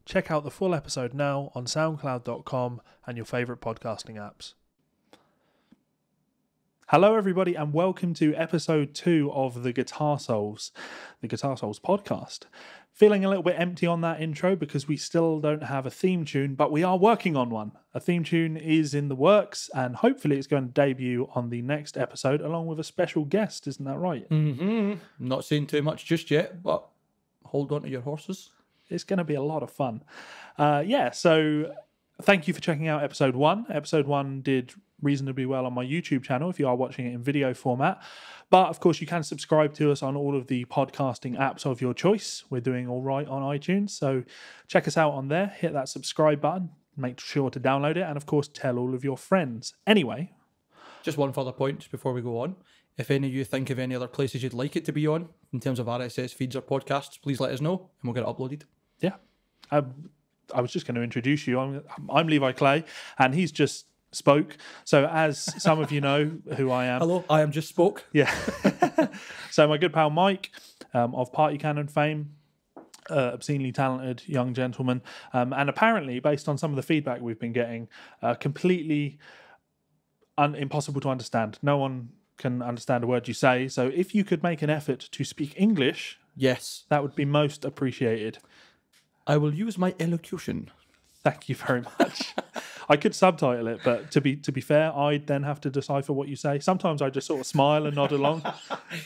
Check out the full episode now on soundcloud.com and your favourite podcasting apps. Hello everybody and welcome to episode 2 of the Guitar Souls podcast. Feeling a little bit empty on that intro because we still don't have a theme tune, but we are working on one. A theme tune is in the works and hopefully it's going to debut on the next episode along with a special guest, isn't that right? Not saying too much just yet, but hold on to your horses. It's going to be a lot of fun. So thank you for checking out episode 1. Episode 1 did reasonably well on my YouTube channel if you are watching it in video format. But of course, you can subscribe to us on all of the podcasting apps of your choice. We're doing all right on iTunes. So check us out on there. Hit that subscribe button. Make sure to download it. And of course, tell all of your friends. Anyway. Just one further point just before we go on. If any of you think of any other places you'd like it to be on in terms of RSS feeds or podcasts, please let us know and we'll get it uploaded. Yeah. I was just going to introduce you. I'm Levi Clay and he's just spoke. So as some of you know who I am. Hello, I am just spoke. Yeah. So my good pal Mike of Party Cannon fame, obscenely talented young gentleman. And apparently, based on some of the feedback we've been getting, completely impossible to understand. No one can understand a word you say. So if you could make an effort to speak English, yes, that would be most appreciated. I will use my elocution. Thank you very much. I could subtitle it, but to be fair, I'd then have to decipher what you say. Sometimes I just sort of smile and nod along,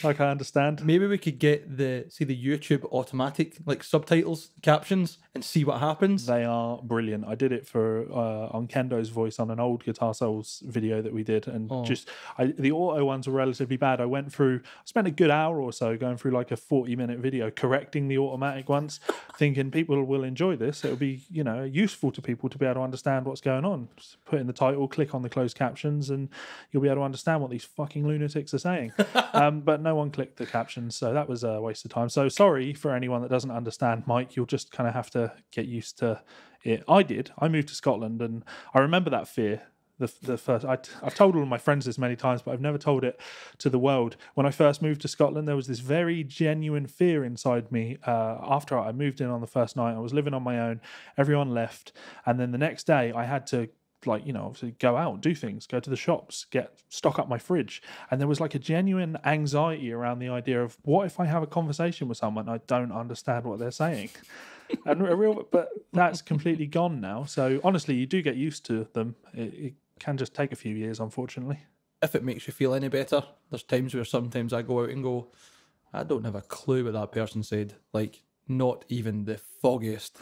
like I understand. Maybe we could get the YouTube automatic subtitles, captions, and see what happens. They are brilliant. I did it for on Kendo's voice on an old Guitar Souls video that we did, and the auto ones were relatively bad. I spent a good hour or so going through like a 40-minute video correcting the automatic ones, thinking people will enjoy this. It'll be useful to people to be able to understand what's going on. Just put in the title, click on the closed captions, and you'll be able to understand what these fucking lunatics are saying. But no one clicked the captions, so that was a waste of time. So sorry for anyone that doesn't understand, Mike. You'll just kind of have to get used to it. I moved to Scotland, and I remember that fear. The first, I've told all of my friends this many times, but I've never told it to the world. When I first moved to Scotland, there was this very genuine fear inside me. After I moved in on the first night, I was living on my own. Everyone left, and then the next day, I had to obviously go out, do things, go to the shops, stock up my fridge, and there was like a genuine anxiety around the idea of what if I have a conversation with someone I don't understand what they're saying. But that's completely gone now. So honestly, you do get used to them. It can just take a few years, unfortunately. If it makes you feel any better, there's times where sometimes I go out and go, I don't have a clue what that person said. Like, not even the foggiest.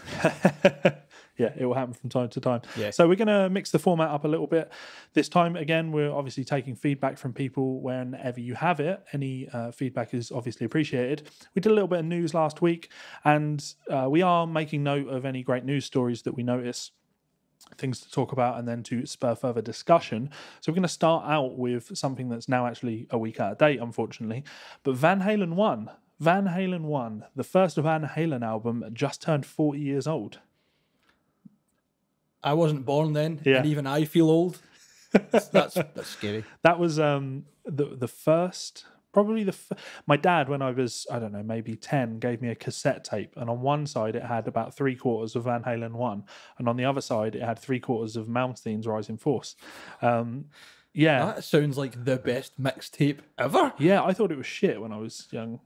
Yeah, it will happen from time to time. Yeah. So we're going to mix the format up a little bit. This time, again, we're obviously taking feedback from people whenever you have it. Any feedback is obviously appreciated. We did a little bit of news last week, and we are making note of any great news stories that we notice, things to talk about, and then to spur further discussion. So we're going to start out with something that's now actually a week out of date, unfortunately. But Van Halen 1, the first Van Halen album, just turned 40 years old. I wasn't born then, yeah. And even I feel old. That's scary. That was the first, probably my dad, when I was, I don't know, maybe 10, gave me a cassette tape, and on one side it had about 3/4 of Van Halen 1, and on the other side it had 3/4 of Malmsteen's Rising Force. Yeah. That sounds like the best mixtape ever. Yeah, I thought it was shit when I was young.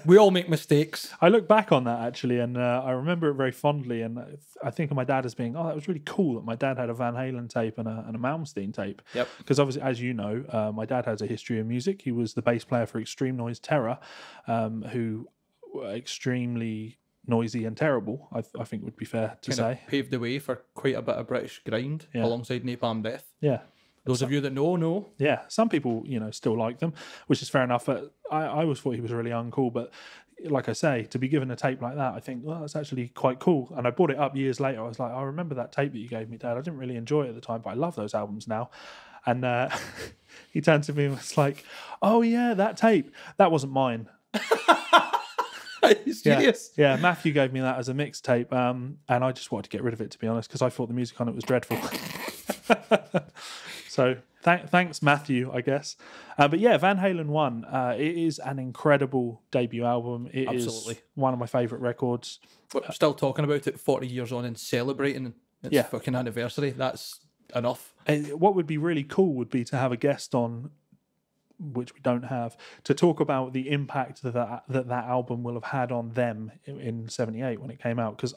We all make mistakes. I look back on that actually, and I remember it very fondly. And I think of my dad as being, that was really cool that my dad had a Van Halen tape and a Malmsteen tape. Yep. Because obviously, as you know, my dad has a history of music. He was the bass player for Extreme Noise Terror, who were extremely noisy and terrible, I think would be fair to say. Paved the way for quite a bit of British grind alongside Napalm Death. Yeah. Those of you that know. Yeah, some people, still like them, which is fair enough. But I always thought he was really uncool. But like I say, to be given a tape like that, I think, well, that's actually quite cool. And I bought it up years later. I was like, I remember that tape that you gave me, Dad. I didn't really enjoy it at the time, but I love those albums now. And he turned to me and was like, oh, yeah, that tape. That wasn't mine. Are you serious? Yeah, Matthew gave me that as a mixtape. And I just wanted to get rid of it, to be honest, because I thought the music on it was dreadful. So thanks, Matthew, I guess. But yeah, Van Halen 1, it is an incredible debut album. It Absolutely. is one of my favourite records. We're still talking about it 40 years on and celebrating its fucking anniversary. That's enough. What would be really cool would be to have a guest on, which we don't have, to talk about the impact that album will have had on them in 78 when it came out. Because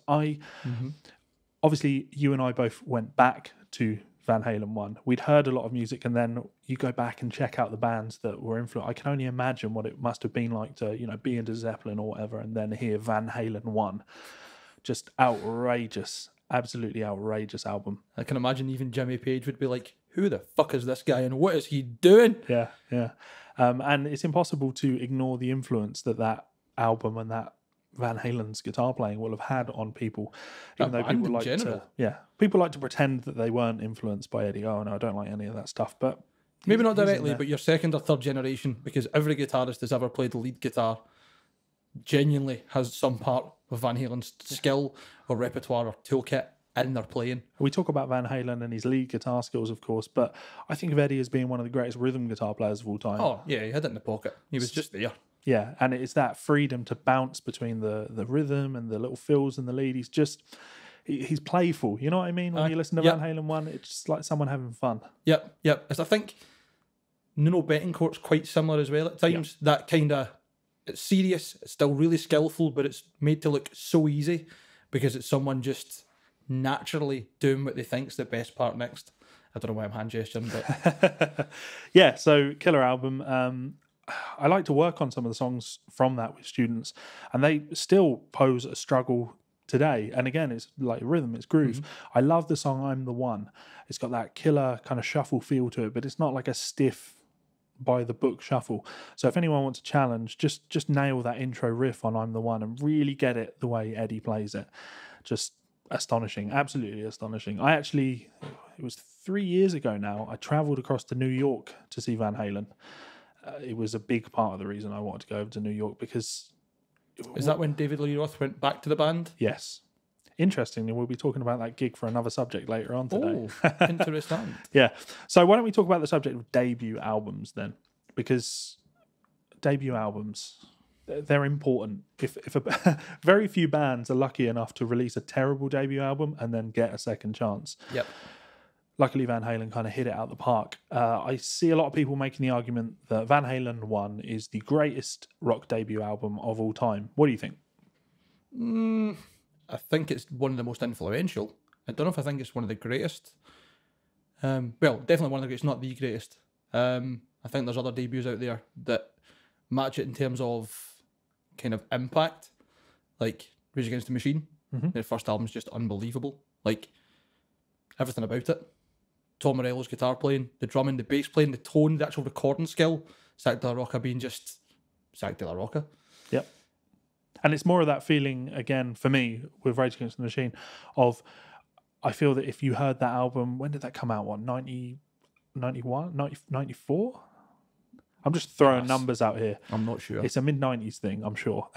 obviously you and I both went back to Van Halen 1. We'd heard a lot of music, and then you go back and check out the bands that were influenced. I can only imagine what it must have been like to, be into Zeppelin or whatever, and then hear Van Halen 1. Just outrageous, absolutely outrageous album. I can imagine even Jimmy Page would be like, who the fuck is this guy and what is he doing? Yeah. And it's impossible to ignore the influence that album and that Van Halen's guitar playing will have had on people, even though people like people like to pretend that they weren't influenced by Eddie. Oh no, I don't like any of that stuff. But maybe not directly, but you're second or third generation, because every guitarist that's ever played the lead guitar genuinely has some part of Van Halen's skill or repertoire or toolkit in their playing. We talk about Van Halen and his lead guitar skills, of course, but I think of Eddie as being one of the greatest rhythm guitar players of all time. Oh yeah, he had it in the pocket. He was just there. Yeah, and it's that freedom to bounce between the rhythm and the little fills in the lead. He's playful. You know what I mean? When you listen to Van Halen 1, it's just like someone having fun. Yep. As I think Nuno Betancourt's quite similar as well at times. That kind of, it's serious, it's still really skillful, but it's made to look so easy because it's someone just naturally doing what they think's the best part next. I don't know why I'm hand gesturing, but... Yeah, so killer album. I like to work on some of the songs from that with students, and they still pose a struggle today. And again, it's like rhythm, it's groove. I love the song I'm the One. It's got that killer kind of shuffle feel to it, but it's not like a stiff by the book shuffle. So if anyone wants a challenge, just nail that intro riff on I'm the One and really get it the way Eddie plays it. Just astonishing, absolutely astonishing. It was 3 years ago now, I travelled across to New York to see Van Halen. It was a big part of the reason I wanted to go over to New York, because... Is that when David Lee Roth went back to the band? Yes. Interestingly, we'll be talking about that gig for another subject later on today. Oh, interesting. Yeah. So why don't we talk about the subject of debut albums then? Because debut albums, they're important. If very few bands are lucky enough to release a terrible debut album and then get a second chance. Yep. Luckily, Van Halen kind of hit it out the park. I see a lot of people making the argument that Van Halen 1 is the greatest rock debut album of all time. What do you think? I think it's one of the most influential. I don't know if I think it's one of the greatest. Well, definitely one of the greatest, not the greatest. I think there's other debuts out there that match it in terms of kind of impact. Like Rage Against the Machine. Their first album's just unbelievable. Like, everything about it. Tom Morello's guitar playing, the drumming, the bass playing, the tone, the actual recording skill. Zack De La Rocca being just Zack De La Rocca. Yep. And it's more of that feeling, again, for me, with Rage Against the Machine, of, I feel that if you heard that album, when did that come out? What, 90, 91, 90, 94? I'm just throwing numbers out here. I'm not sure. It's a mid-90s thing, I'm sure.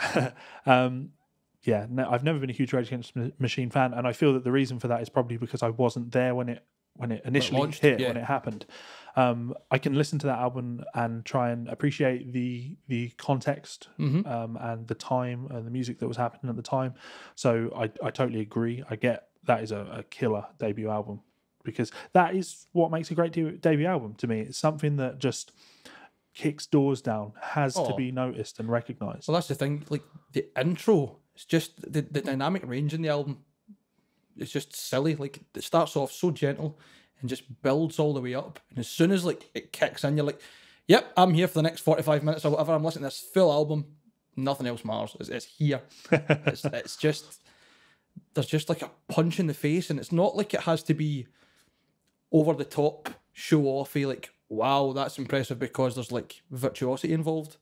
Yeah, no, I've never been a huge Rage Against the Machine fan, and I feel that the reason for that is probably because I wasn't there when it initially launched, hit, when it happened. I can listen to that album and try and appreciate the context and the time and the music that was happening at the time. So I totally agree. I get that is a killer debut album, because that is what makes a great debut album to me. It's something that just kicks doors down, has to be noticed and recognised. Well, that's the thing. Like, the intro, it's just the dynamic range in the album. It's just silly. Like, it starts off so gentle and just builds all the way up. And as soon as like it kicks in, you're like, yep, I'm here for the next 45 minutes or whatever. I'm listening to this full album. Nothing else matters. It's here. it's just, there's just like a punch in the face. And it's not like it has to be over the top, show offy, like, wow, that's impressive, because there's like virtuosity involved.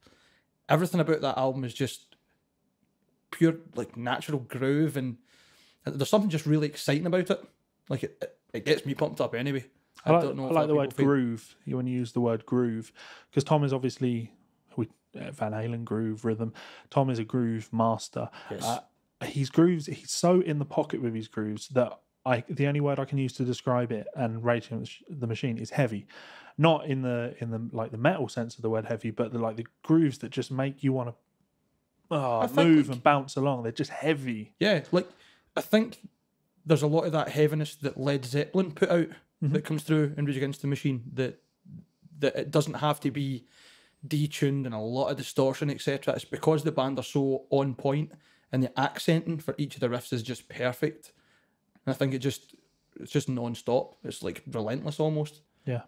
Everything about that album is just pure, like, natural groove, and there's something just really exciting about it. Like, it gets me pumped up anyway. I like the word groove when you use the word groove, because Tom is obviously Van Halen groove rhythm. Tom is a groove master. Yes. He's so in the pocket with his grooves that the only word I can use to describe it and Rage Against the Machine is heavy, not in the like the metal sense of the word heavy, but the grooves that just make you want to move and bounce along. They're just heavy. Yeah, like I think there's a lot of that heaviness that Led Zeppelin put out that comes through in Rage Against the Machine. That it doesn't have to be detuned and a lot of distortion, etc. It's because the band are so on point and the accenting for each of the riffs is just perfect. And I think it's just non-stop. It's like relentless almost. Yeah.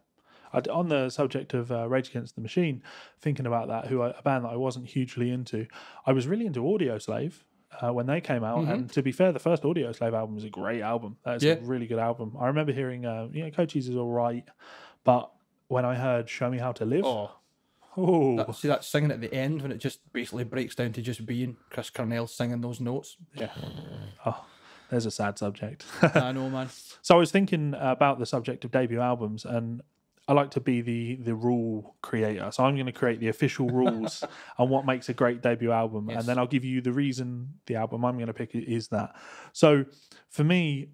On the subject of Rage Against the Machine, thinking about that, a band that I wasn't hugely into, I was really into Audioslave when they came out. And to be fair, the first Audioslave album was a great album. That's a really good album. I remember hearing, Cochise is all right, but when I heard Show Me How to Live... See that singing at the end when it just basically breaks down to just being Chris Cornell singing those notes. Yeah. Oh, there's a sad subject. I know, man. So I was thinking about the subject of debut albums, and I like to be the rule creator. So I'm going to create the official rules on what makes a great debut album, and then I'll give you the reason the album I'm going to pick is that. So for me,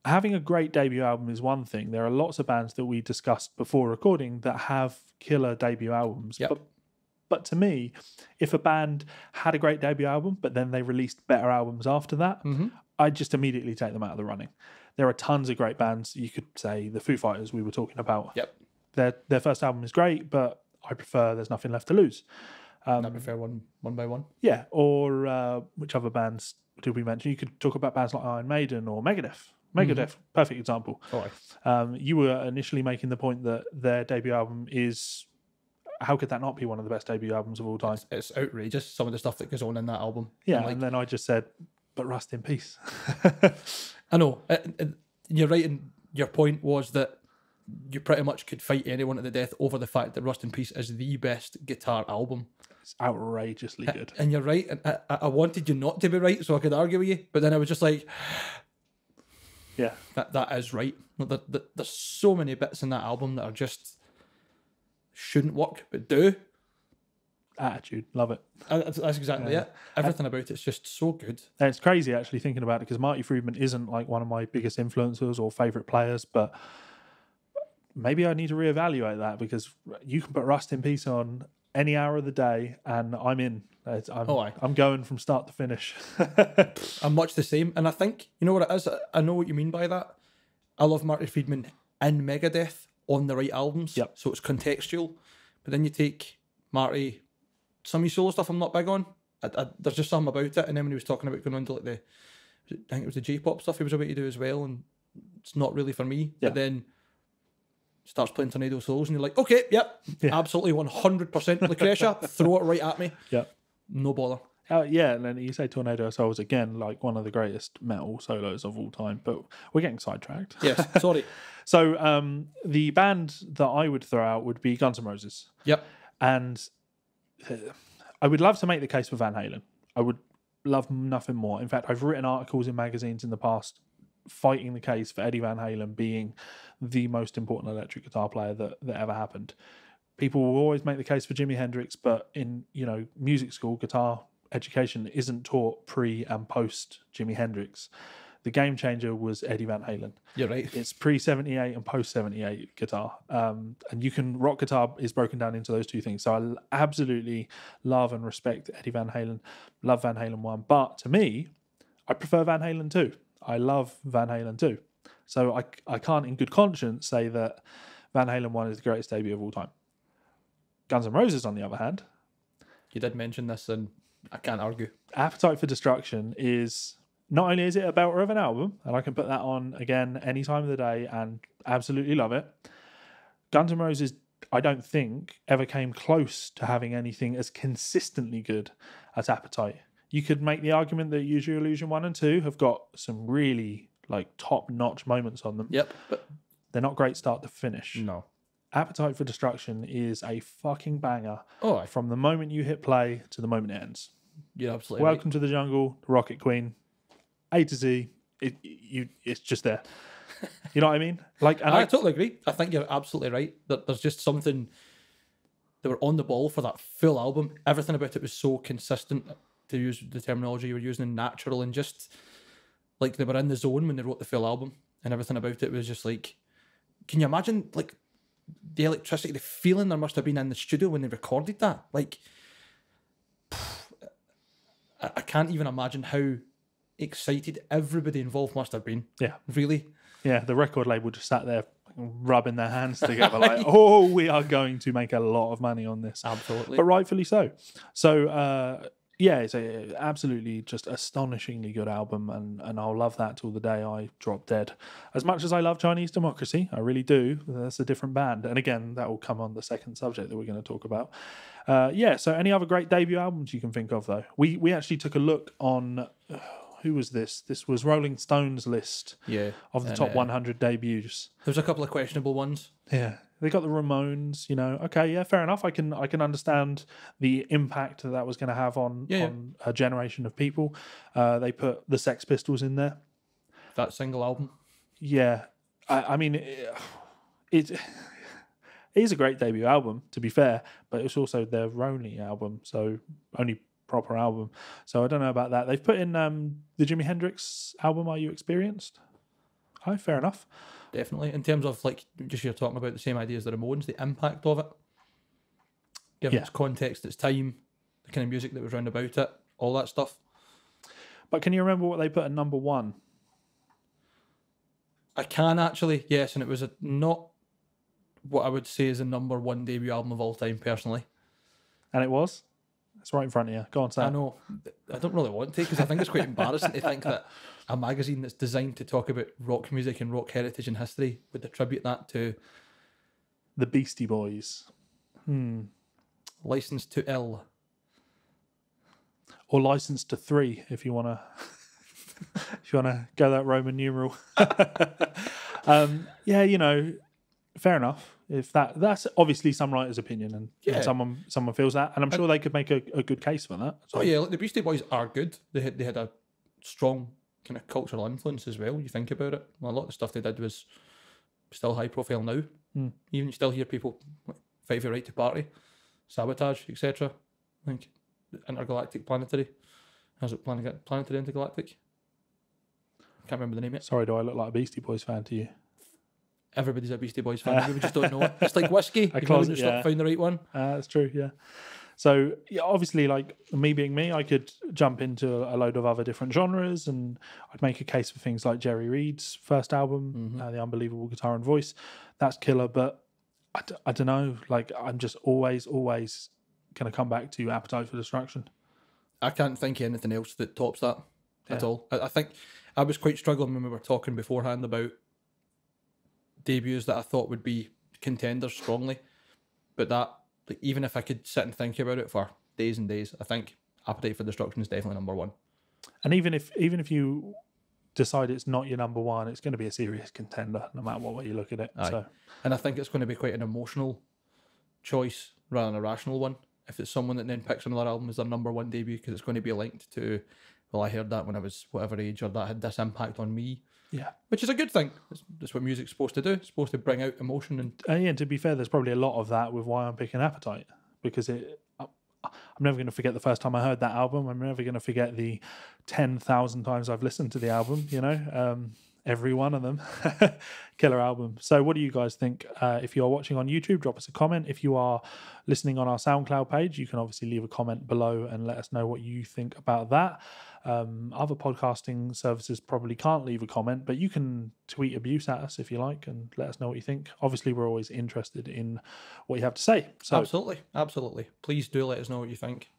having a great debut album is one thing. There are lots of bands that we discussed before recording that have killer debut albums. Yep. But to me, if a band had a great debut album, but then they released better albums after that, I'd just immediately take them out of the running. There are tons of great bands. You could say the Foo Fighters we were talking about. Yep. Their first album is great, but I prefer There's Nothing Left to Lose. I prefer one by one. Yeah. Or which other bands did we mention? You could talk about bands like Iron Maiden or Megadeth. Megadeth, perfect example. You were initially making the point that their debut album is... How could that not be one of the best debut albums of all time? It's outrageous, some of the stuff that goes on in that album. Yeah, and then I just said, but Rust in Peace. I know. You're right, and your point was that you pretty much could fight anyone to the death over the fact that Rust in Peace is the best guitar album. It's outrageously good. And you're right, and I wanted you not to be right so I could argue with you, but then I was just like... Yeah, that is right. There's so many bits in that album that are just shouldn't work, but do. Attitude, love it. That's exactly it. Everything about it's just so good. And it's crazy actually thinking about it because Marty Friedman isn't like one of my biggest influencers or favourite players, but maybe I need to reevaluate that because you can put Rust in Peace on any hour of the day and I'm in. I'm going from start to finish. I'm much the same. And I think, you know what it is? I know what you mean by that. I love Marty Friedman in Megadeth on the right albums. Yep. So it's contextual. But then you take Marty, some of his solo stuff I'm not big on. There's just something about it. And then when he was talking about going on to like I think it was the J-pop stuff he was about to do as well. And it's not really for me. Yeah. But then starts playing Tornado Souls and you're like, okay, absolutely 100% Lucretia, throw it right at me. Yeah. No bother. And then you say Tornado Souls again, like one of the greatest metal solos of all time, but we're getting sidetracked. Yes, sorry. So the band that I would throw out would be Guns N' Roses. Yep. And I would love to make the case for Van Halen. I would love nothing more. In fact, I've written articles in magazines in the past fighting the case for Eddie Van Halen being the most important electric guitar player that ever happened. People will always make the case for Jimi Hendrix, but in music school, guitar education isn't taught pre and post Jimi Hendrix. The game changer was Eddie Van Halen. You're right. It's pre 78 and post 78 guitar, and rock guitar is broken down into those two things. So I absolutely love and respect Eddie Van Halen. Love Van Halen 1, but to me, I prefer Van Halen 2. I love Van Halen 2. So I can't in good conscience say that Van Halen 1 is the greatest debut of all time. Guns N' Roses, on the other hand... You did mention this and I can't argue. Appetite for Destruction is... Not only is it a belter of an album, and I can put that on again any time of the day and absolutely love it, Guns N' Roses, I don't think, ever came close to having anything as consistently good as Appetite. You could make the argument that Use Your Illusion 1 and 2 have got some really top-notch moments on them. Yep. But they're not great start to finish. No. Appetite for Destruction is a fucking banger from the moment you hit play to the moment it ends. You're absolutely Welcome to the Jungle, Rocket Queen, A to Z. It's just there. You know what I mean? I totally agree. I think you're absolutely right. That there's just something... They were on the ball for that full album. Everything about it was so consistent, to use the terminology you were using, and natural, and just like they were in the zone when they wrote the full album. and everything about it was just like, can you imagine like the electricity, the feeling there must have been in the studio when they recorded that? Like, I can't even imagine how excited everybody involved must have been. Yeah. Really. Yeah, the record label just sat there rubbing their hands together like, oh, we are going to make a lot of money on this. Absolutely. But rightfully so. So, yeah, it's absolutely just astonishingly good album, and I'll love that till the day I drop dead. As much as I love Chinese Democracy, I really do, that's a different band. And again, that will come on the second subject that we're going to talk about. Yeah, so any other great debut albums you can think of, though? We actually took a look on... who was this? This was Rolling Stone's list of the top 100 debuts. There's a couple of questionable ones. Yeah, they got the Ramones. Okay, yeah, fair enough. I can understand the impact that was going to have on a generation of people. They put the Sex Pistols in there. That single album. Yeah, I mean, it is a great debut album, to be fair, but it's also their only album, so only proper album. So I don't know about that. They've put in the Jimi Hendrix album, Are You Experienced? Oh, fair enough. Definitely. In terms of, like, just you're talking about the same idea as the Ramones, the impact of it, given its context, its time, the kind of music that was round about it, all that stuff. But can you remember what they put at number one? I can actually, yes, and it was not what I would say is the number one debut album of all time, personally. And it was? It's right in front of you. Go on, Sam. I know. I don't really want to, because I think it's quite embarrassing to think that a magazine that's designed to talk about rock music and rock heritage and history would attribute that to... The Beastie Boys. License to Ill. Or License to 3, if you want to... if you want to go that Roman numeral. Yeah, fair enough. If that's obviously some writer's opinion, and someone feels that, and I'm sure they could make a good case for that. So. Oh yeah, like the Beastie Boys are good. They had a strong kind of cultural influence as well. You think about it. Well, a lot of the stuff they did was still high profile now. Even you still hear people like, fight for your right to party, Sabotage, etc. Like Intergalactic Planetary. How's it Planetary Intergalactic? Can't remember the name yet. Sorry, do I look like a Beastie Boys fan to you? Everybody's a Beastie Boys fan. We just don't know it. It's like whiskey. You closet, just find the right one. That's true, yeah. So, yeah, obviously, like, me being me, I could jump into a load of other different genres, and I'd make a case for things like Jerry Reed's first album, The Unbelievable Guitar and Voice. That's killer, but I don't know. Like, I'm just always going to come back to Appetite for Destruction. I can't think of anything else that tops that at all. I think I was quite struggling when we were talking beforehand about debuts that I thought would be contenders strongly, but that, like, even if I could sit and think about it for days and days, I think Appetite for Destruction is definitely number one. And even if you decide it's not your number one, it's going to be a serious contender no matter what way you look at it. So, and I think it's going to be quite an emotional choice rather than a rational one if it's someone that then picks another album as their number one debut, because it's going to be linked to, well, I heard that when I was whatever age, or that had this impact on me. Yeah, which is a good thing. That's what music's supposed to do. It's supposed to bring out emotion. And to be fair, there's probably a lot of that with why I'm picking Appetite, because I'm never going to forget the first time I heard that album. I'm never going to forget the 10,000 times I've listened to the album. Every one of them. Killer album. So what do you guys think? If you're watching on YouTube, drop us a comment. If you are listening on our SoundCloud page, you can obviously leave a comment below and let us know what you think about that. Other podcasting services probably can't leave a comment, but you can tweet abuse at us if you like and let us know what you think. Obviously, we're always interested in what you have to say. So absolutely. Please do let us know what you think.